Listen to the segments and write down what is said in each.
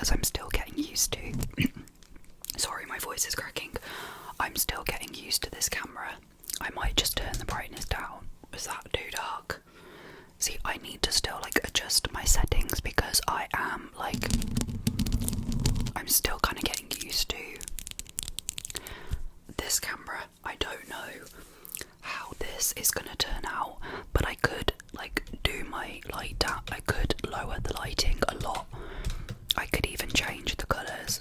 because I'm still getting used to sorry, my voice is cracking. I'm still getting used to this camera. I might just turn the brightness down. Is that too dark? See, I need to still like adjust my settings because I am like, I'm still kind of getting used to this camera. I don't know how this is gonna turn out, but I could like do my light down. I could lower the lighting a lot. I could even change the colours.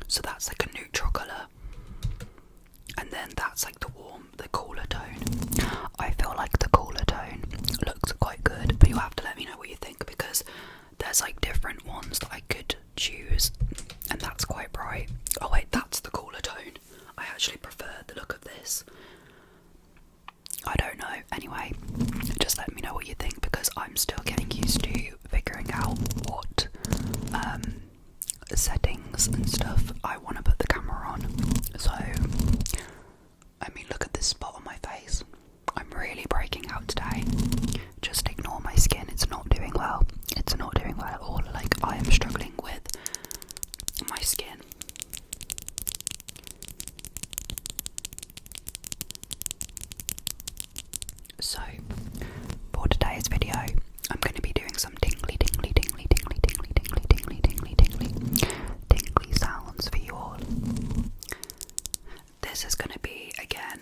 So that's like a neutral colour. And then that's like the cooler tone. I feel like the cooler tone looks quite good, but you'll have to let me know what you think because there's like different ones that I could choose, and that's quite bright. Oh wait, that's the cooler tone. I actually prefer the look of this. I don't know. Anyway, just let me know what you think because I'm still getting used to figuring out what settings and stuff I want to put the camera on. So, I mean, look at this spot on my face. I'm really breaking out today. Just ignore my skin. It's not doing well. It's not doing well at all. Like, I am struggling with my skin. So, for today's video, I'm going to be doing some tingly sounds for you all. This is going to be, again,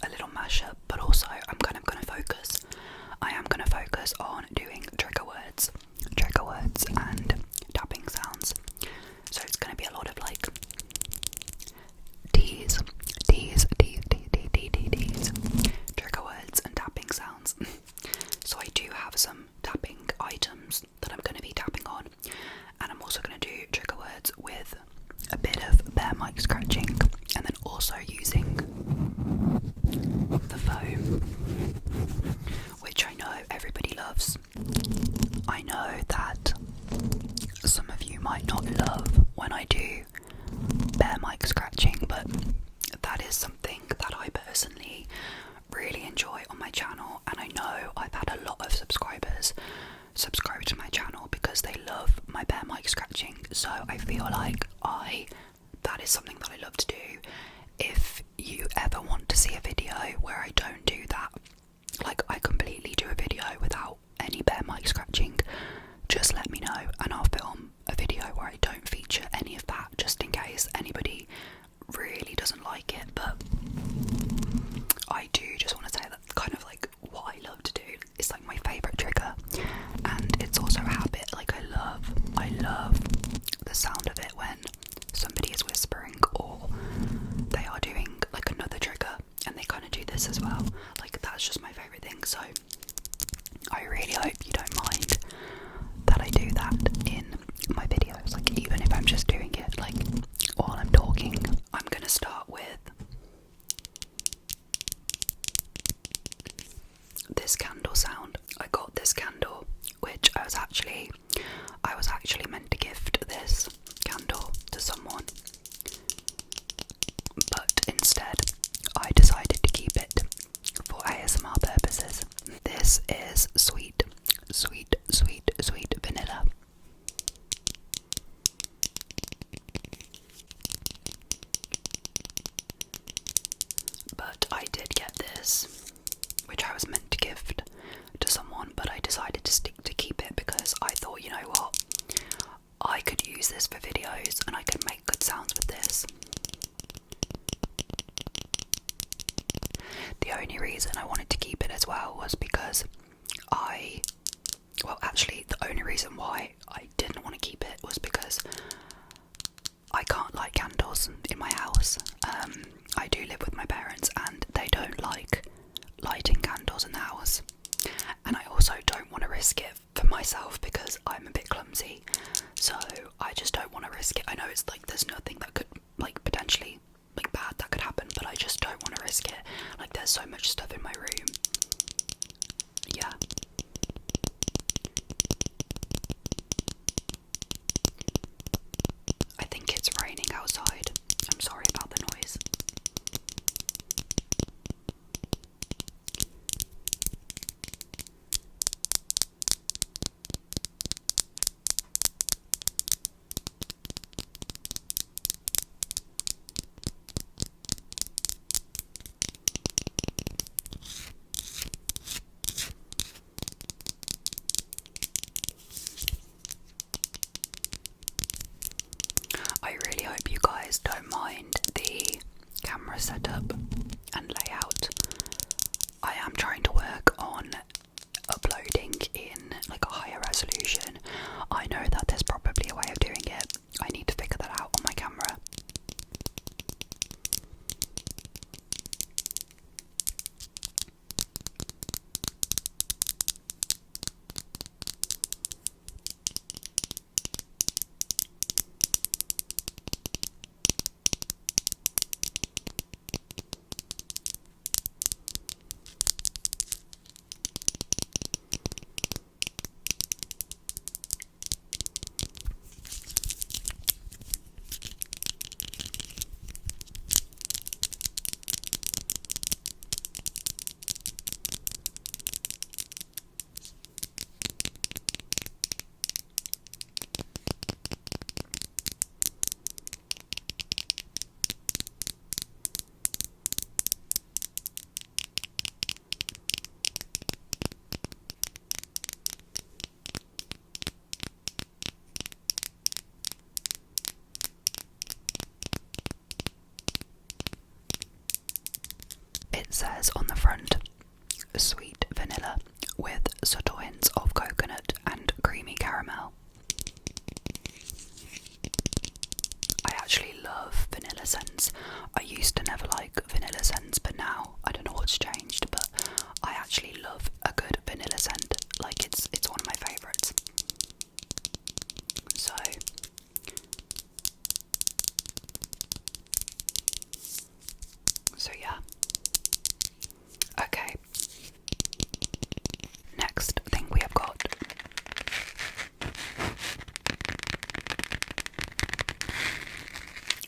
a little mashup, but also I'm kind of going to focus. I am going to focus on doing trigger words and tapping sounds. So it's going to be a lot of like T's, trigger words and tapping sounds. So I do have some tapping items that I'm going to be tapping on, and I'm also going to do trigger words with a bit of bare mic scratching, and then also using the foam, which I know everybody loves. I know that some of you might not love when I do bare mic scratching, but that is something that I personally really enjoy on my channel, and I know I've had a lot of subscribers subscribe to my channel because they love my bare mic scratching. So I feel like that is something that I love to do. If you ever want to see a video where I don't do that, like I completely do a video without any bare mic scratching, just let me know and I'll film a video where I don't feature any of that, just in case anybody really doesn't like it. But I do just want to say that kind of like what I love to do. It's like my favourite trigger, and it's also a habit. Like I love the sound of it when somebody is whispering or they are doing like another trigger and they kind of do this as well. Like that's just my favourite thing. So I really hope you don't mind that I do that in my videos. Like even if I'm just doing it like while I'm talking. I'm gonna start with this candle sound. I got this candle, which I was actually meant to gift this candle to someone, but instead I decided to keep it for ASMR purposes. This is sweet vanilla. But I did get this, which I was meant to gift to someone, but I decided to keep it because I thought, you know what, I could use this for videos and I could make good sounds with this. The only reason I wanted to keep it as well was because the only reason why I didn't want to keep it was because I can't light candles in my house. I do live with my parents and they don't like lighting candles in the house, and I also don't want to risk it for myself because I'm a bit clumsy, so I just don't want to risk it. I know it's like there's nothing that could like potentially like bad that could happen, but I just don't want to risk it. Like there's so much stuff in my room. Yeah. I think it's raining outside. I'm sorry about the noise. I really hope you guys don't mind the camera setup and layout. I am trying to work on uploading in like a higher resolution. I know that there's probably a way of doing it. I need to figure that out on my camera. It says on the front, sweet vanilla with subtle hints of coconut and creamy caramel. I actually love vanilla scents. I used to never like vanilla scents, but now I don't know what's changed, but I actually love a good vanilla scent. Like it's one of my favourites. So yeah. Okay. Next thing we have got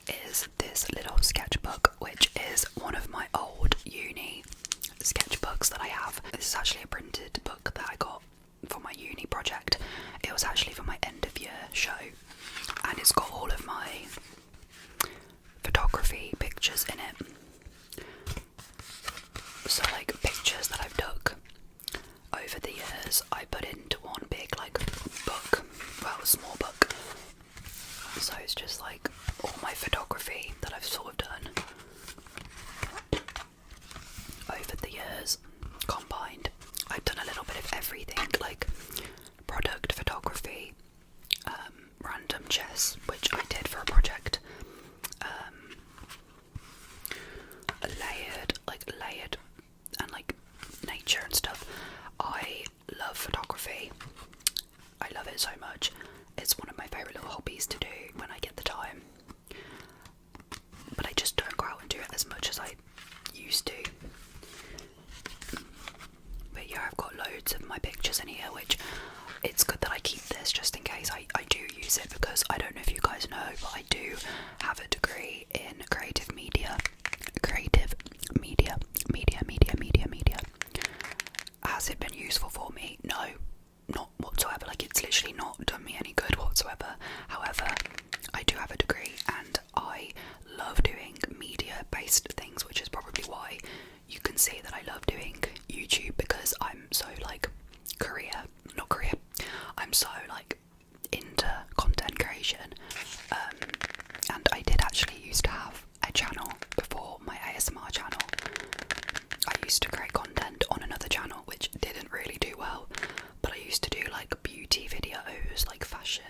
is this little sketchbook, which is one of my old uni sketchbooks that I have. This is actually a printed book that I got for my uni project. It was actually for my end of year show, and it's got all of my photography pictures in it. So like pictures that I've took over the years, I put into one big like book, well, a small book. So it's just like all my photography that I've sort of done over the years combined. I've done a little bit of everything, like product photography, random chess, which I did for a project, layered and like nature and stuff. I love photography. I love it so much. It's one of my favourite little hobbies to do when I get the time. But I just don't go out and do it as much as I used to. But yeah, I've got loads of my pictures in here, which it's good that I keep this just in case I do use it, because I don't know if you guys know, but I do have a degree in creative media. Has it been useful for me? No, not whatsoever. Like, it's literally not done me any good whatsoever. However, I do have a degree and I love doing media based things, which is probably why you can see that I love doing YouTube, because I'm so like I'm so like into content creation. And I did actually used to have a channel before my ASMR channel. I used to create content on another channel which didn't really do well, but I used to do like beauty videos, like fashion,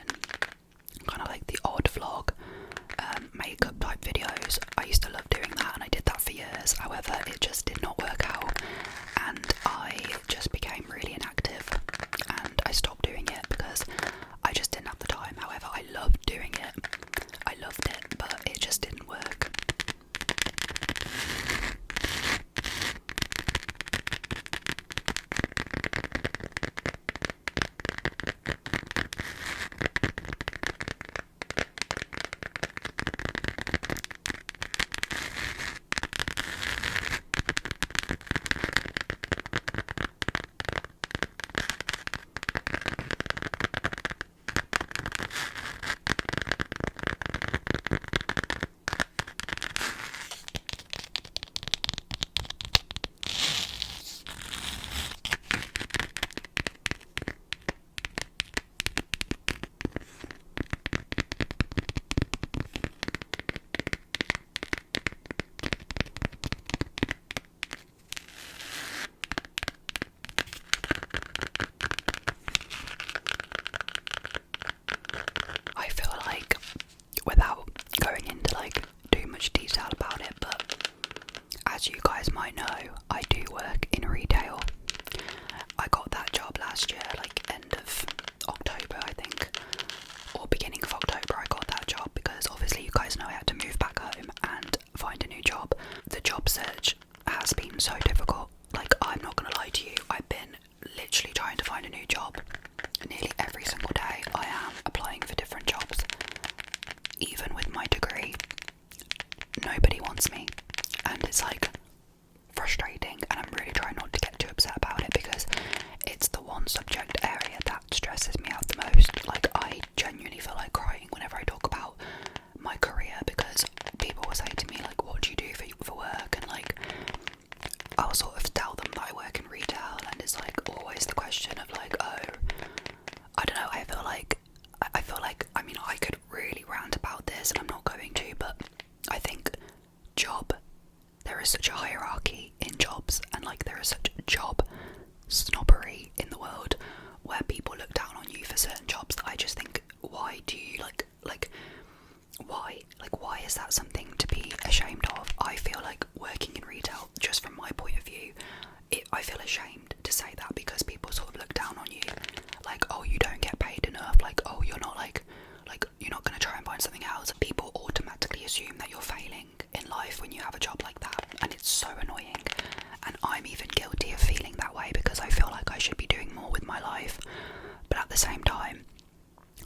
this and I'm not going to, but I think there is such a hierarchy in jobs, and like there is such job snobbery in the world where people look down on you for certain jobs that I just think, why do you why is that something to be ashamed of? I feel like working in retail, just from my point of view, I feel ashamed to say that, because people sort of look down on you, like, oh, you don't get paid enough, like, oh, you're not like you're not going to try and find something else. People automatically assume that you're failing in life when you have a job like that, and it's so annoying. And I'm even guilty of feeling that way because I feel like I should be doing more with my life, but at the same time,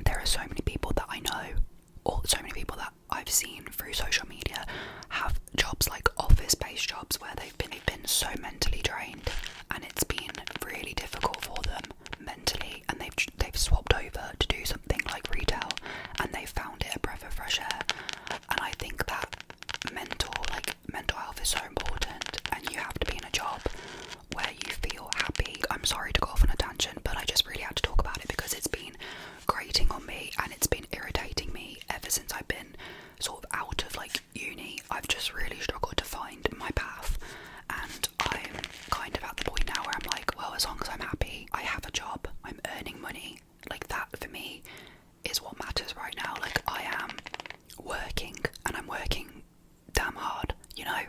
there are so many people that I know, or so many people that I've seen through social media, have jobs like office-based jobs where they've been so mentally drained, and it's been really difficult for them mentally, and they've swapped over to do something like retail, and they've found it a breath of fresh air. And I think that mental health is so important, and you have to be in a job where you feel happy. I'm sorry to go off on a tangent, but I just really had to talk about it because it's been grating on me and it's been irritating me ever since I've been sort of out of like uni. I've just really struggled to find my path, and I'm kind of at the point now where I'm like, well, as long as I'm happy, I have a job, I'm earning money, like that for me is what matters right now. Like, I am working, and I'm working damn hard, you know.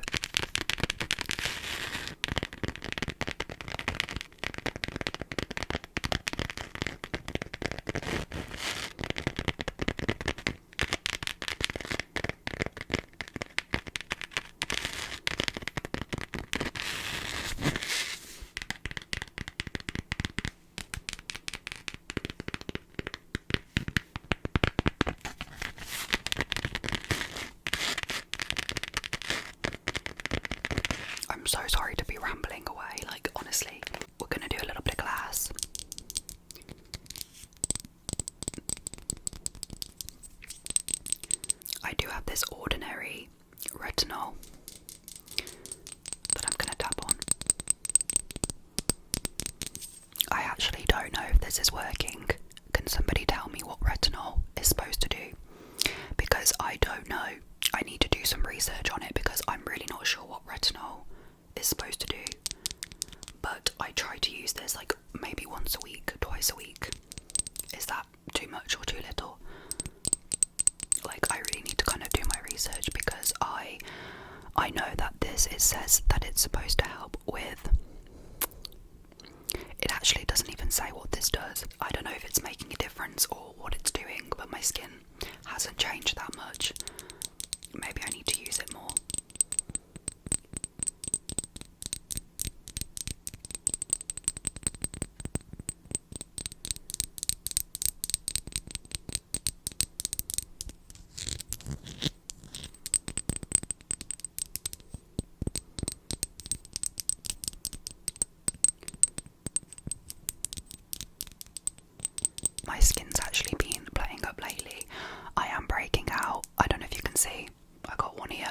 I'm so sorry to be rambling away, like, honestly. We're gonna do a little bit of glass. I do have this ordinary retinol that I'm gonna tap on. I actually don't know if this is working. Can somebody tell me what retinol is supposed to do? Because I don't know. I need to do some research on it because I'm really not sure what retinol is supposed to do. But I try to use this like maybe once a week, twice a week. Is that too much or too little? Like, I really need to kind of do my research because I know that it says that it's supposed to help with. It actually doesn't even say what this does. I don't know if it's making a difference or what it's doing, but my skin hasn't changed that much. Maybe I need to use it more. My skin's actually been playing up lately. I am breaking out. I don't know if you can see. I got one here.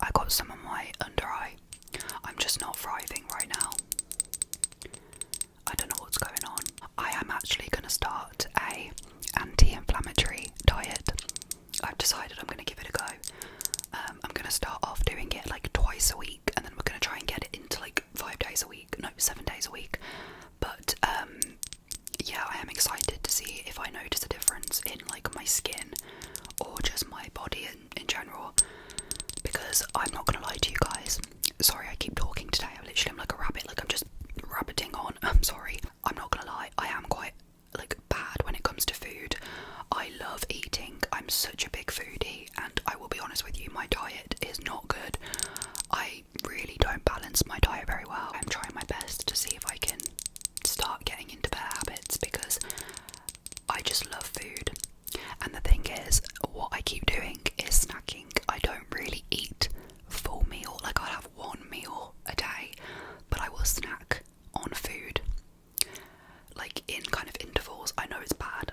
I got some on my under eye. I'm just not thriving right now. I don't know what's going on. I am actually going to start a anti-inflammatory diet. I've decided I'm going to give it a go. I'm going to start off doing it like twice a week, and then we're going to try and get it into like 5 days a week. No, 7 days a week. But yeah, I am excited to see if I notice a difference in like my skin or just my body in general, because I'm not gonna lie to you guys. Sorry, I keep talking today. I'm like a rabbit, like I'm just rabbiting on. I'm sorry. I'm not gonna lie, I am quite like bad when it comes to food. I love eating. I'm such a big foodie, and I will be honest with you, my diet is not good. I really don't balance my diet very well. I'm trying my best to see if I can start getting into better habits because I just love food. And the thing is, what I keep doing is snacking. I don't really eat full meal. Like, I'll have one meal a day, but I will snack on food, like in kind of intervals. I know it's bad,